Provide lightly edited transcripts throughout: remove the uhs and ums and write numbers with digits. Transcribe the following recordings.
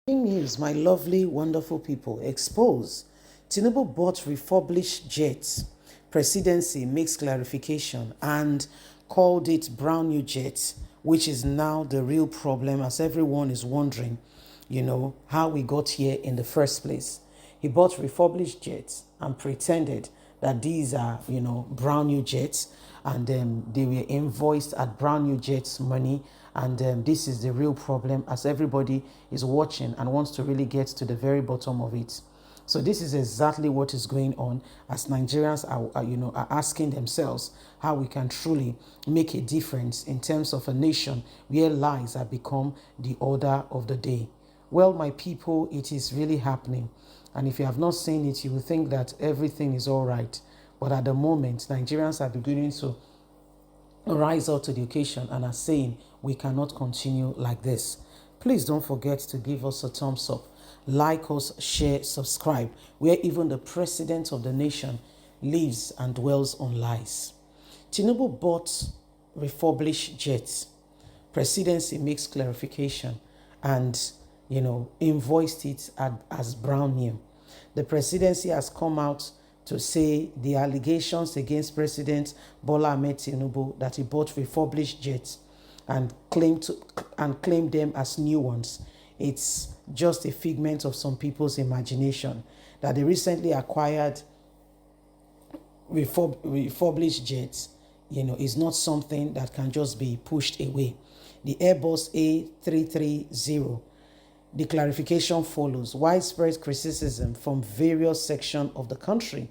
News, my lovely, wonderful people. Expose. Tinubu bought refurbished jets. Presidency makes clarification and called it brown new jets, which is now the real problem as everyone is wondering, how we got here in the first place. He bought refurbished jets and pretended that these are, brand new jets, and they were invoiced at brand new jets money. And this is the real problem as everybody is watching and wants to really get to the very bottom of it. So this is exactly what is going on as Nigerians are asking themselves how we can truly make a difference in terms of a nation where lies have become the order of the day. Well, my people, it is really happening. And if you have not seen it, you will think that everything is all right. But at the moment, Nigerians are beginning to rise up to the occasion and are saying we cannot continue like this. Please don't forget to give us a thumbs up, like us, share, subscribe, where even the president of the nation lives and dwells on lies. Tinubu bought refurbished jets. Presidency makes clarification and, invoiced it as brand new. The presidency has come out to say the allegations against President Bola Ahmed Tinubu that he bought refurbished jets and claimed them as new ones. It's just a figment of some people's imagination that they recently acquired refurbished jets, is not something that can just be pushed away. The Airbus A330, the clarification follows widespread criticism from various sections of the country.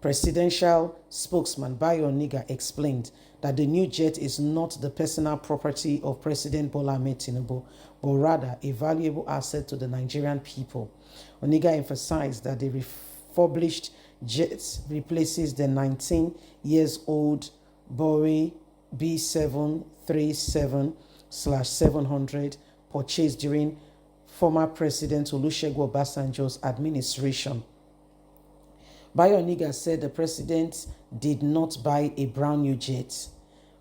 Presidential spokesman Bayo Niga explained that the new jet is not the personal property of President Bola Ahmed Tinubu, but rather a valuable asset to the Nigerian people. Oniga emphasized that the refurbished jet replaces the 19-year-old Boeing B737/700 purchased during former President Olusegun Obasanjo's administration. Bayo Niga said the president did not buy a brand new jet.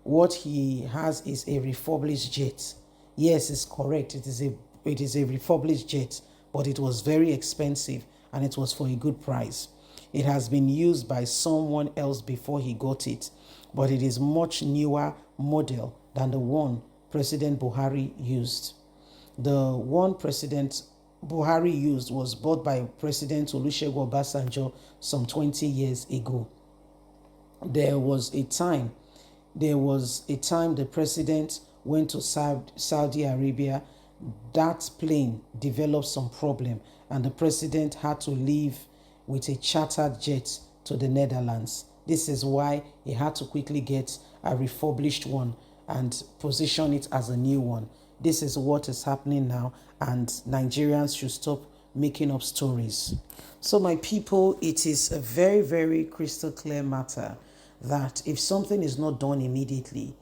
What he has is a refurbished jet. Yes, it's correct. It is a refurbished jet, but it was very expensive and it was for a good price. It has been used by someone else before he got it, but it is much newer model than the one President Buhari used. The one President Buhari used was bought by President Olusegun Obasanjo some 20 years ago. There was a time the president went to Saudi Arabia. That plane developed some problem and the president had to leave with a chartered jet to the Netherlands. This is why he had to quickly get a refurbished one and position it as a new one. This is what is happening now, and Nigerians should stop making up stories. So, my people, it is a very, very crystal clear matter that if something is not done immediately,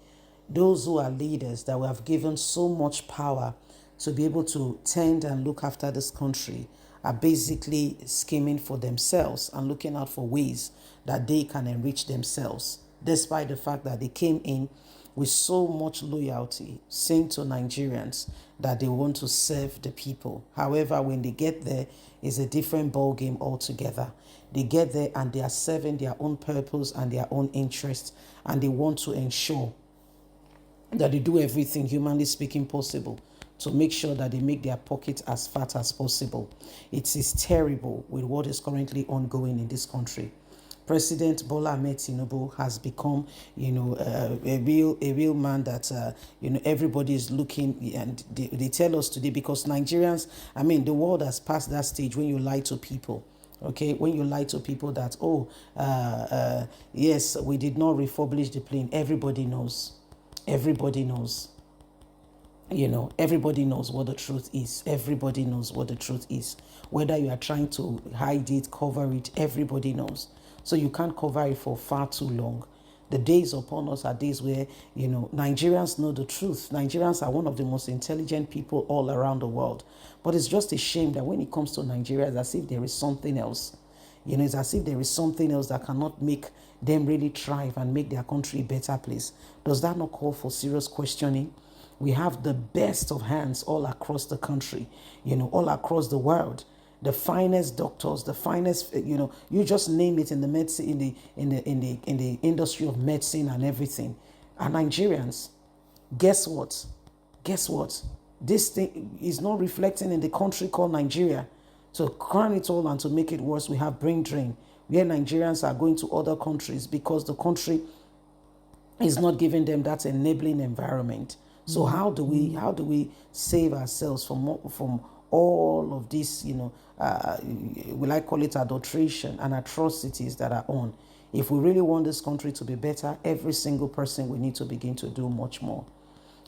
those who are leaders that we have given so much power to be able to tend and look after this country are basically scheming for themselves and looking out for ways that they can enrich themselves, despite the fact that they came in with so much loyalty, saying to Nigerians that they want to serve the people. However, when they get there, it's a different ballgame altogether. They get there and they are serving their own purpose and their own interests, and they want to ensure that they do everything, humanly speaking, possible to make sure that they make their pockets as fat as possible. It is terrible with what is currently ongoing in this country. President Bola Ahmed Tinubu has become, a real man that, everybody is looking, and they tell us today, because Nigerians, the world has passed that stage when you lie to people. Okay, when you lie to people that, yes, we did not refurbish the plane. Everybody knows. Everybody knows. Everybody knows what the truth is. Everybody knows what the truth is. Whether you are trying to hide it, cover it, everybody knows. So you can't cover it for far too long. The days upon us are days where, Nigerians know the truth. Nigerians are one of the most intelligent people all around the world. But it's just a shame that when it comes to Nigeria, it's as if there is something else. It's as if there is something else that cannot make them really thrive and make their country a better place. Does that not call for serious questioning? We have the best of hands all across the country, all across the world. The finest doctors, the finest, you just name it in the medicine, in the industry of medicine and everything, are Nigerians. Guess what? Guess what? This thing is not reflecting in the country called Nigeria. To crown it all and to make it worse, we have brain drain, where Nigerians are going to other countries because the country is not giving them that enabling environment. So how do we save ourselves from all of this, will I call it adulteration and atrocities that are on? If we really want this country to be better, every single person we need to begin to do much more.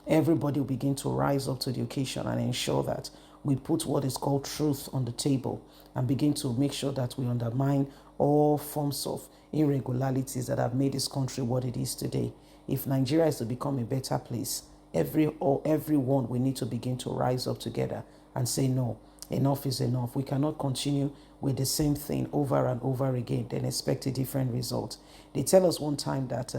Everybody will begin to rise up to the occasion and ensure that we put what is called truth on the table and begin to make sure that we undermine all forms of irregularities that have made this country what it is today. If Nigeria is to become a better place, everyone we need to begin to rise up together and say no, enough is enough. We cannot continue with the same thing over and over again then expect a different result. They tell us one time that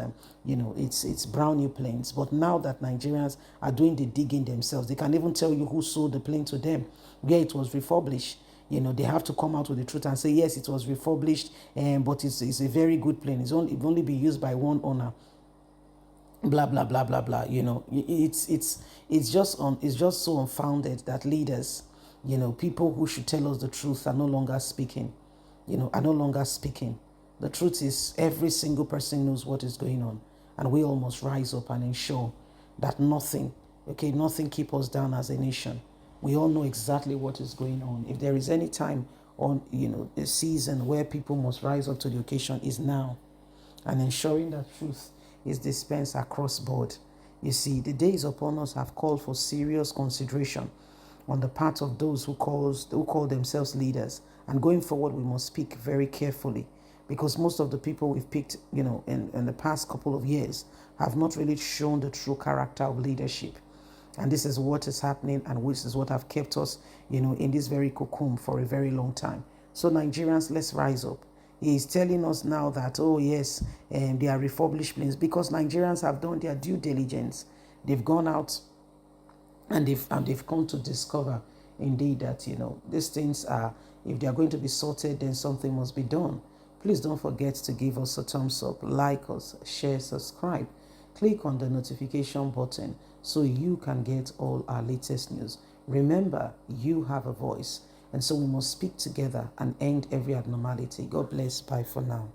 it's brown new planes, but now that Nigerians are doing the digging themselves, they can even tell you who sold the plane to them, where it was refurbished. They have to come out with the truth and say yes, it was refurbished, but it's a very good plane. It only be used by one owner. Blah blah blah blah blah. It's just so unfounded that leaders, people who should tell us the truth are no longer speaking. Are no longer speaking. The truth is, every single person knows what is going on, and we all must rise up and ensure that nothing keep us down as a nation. We all know exactly what is going on. If there is any time on, a season where people must rise up to the occasion, is now, and ensuring that truth is dispensed across board. You see, the days upon us have called for serious consideration on the part of those who call themselves leaders. And going forward, we must speak very carefully, because most of the people we've picked, in the past couple of years have not really shown the true character of leadership. And this is what is happening, and which is what have kept us, in this very cocoon for a very long time. So Nigerians, let's rise up. He is telling us now that, oh yes, they are refurbished planes, because Nigerians have done their due diligence. They've gone out and they've come to discover indeed that, these things are, if they are going to be sorted, then something must be done. Please don't forget to give us a thumbs up, like us, share, subscribe. Click on the notification button so you can get all our latest news. Remember, you have a voice, and so we must speak together and end every abnormality. God bless. Bye for now.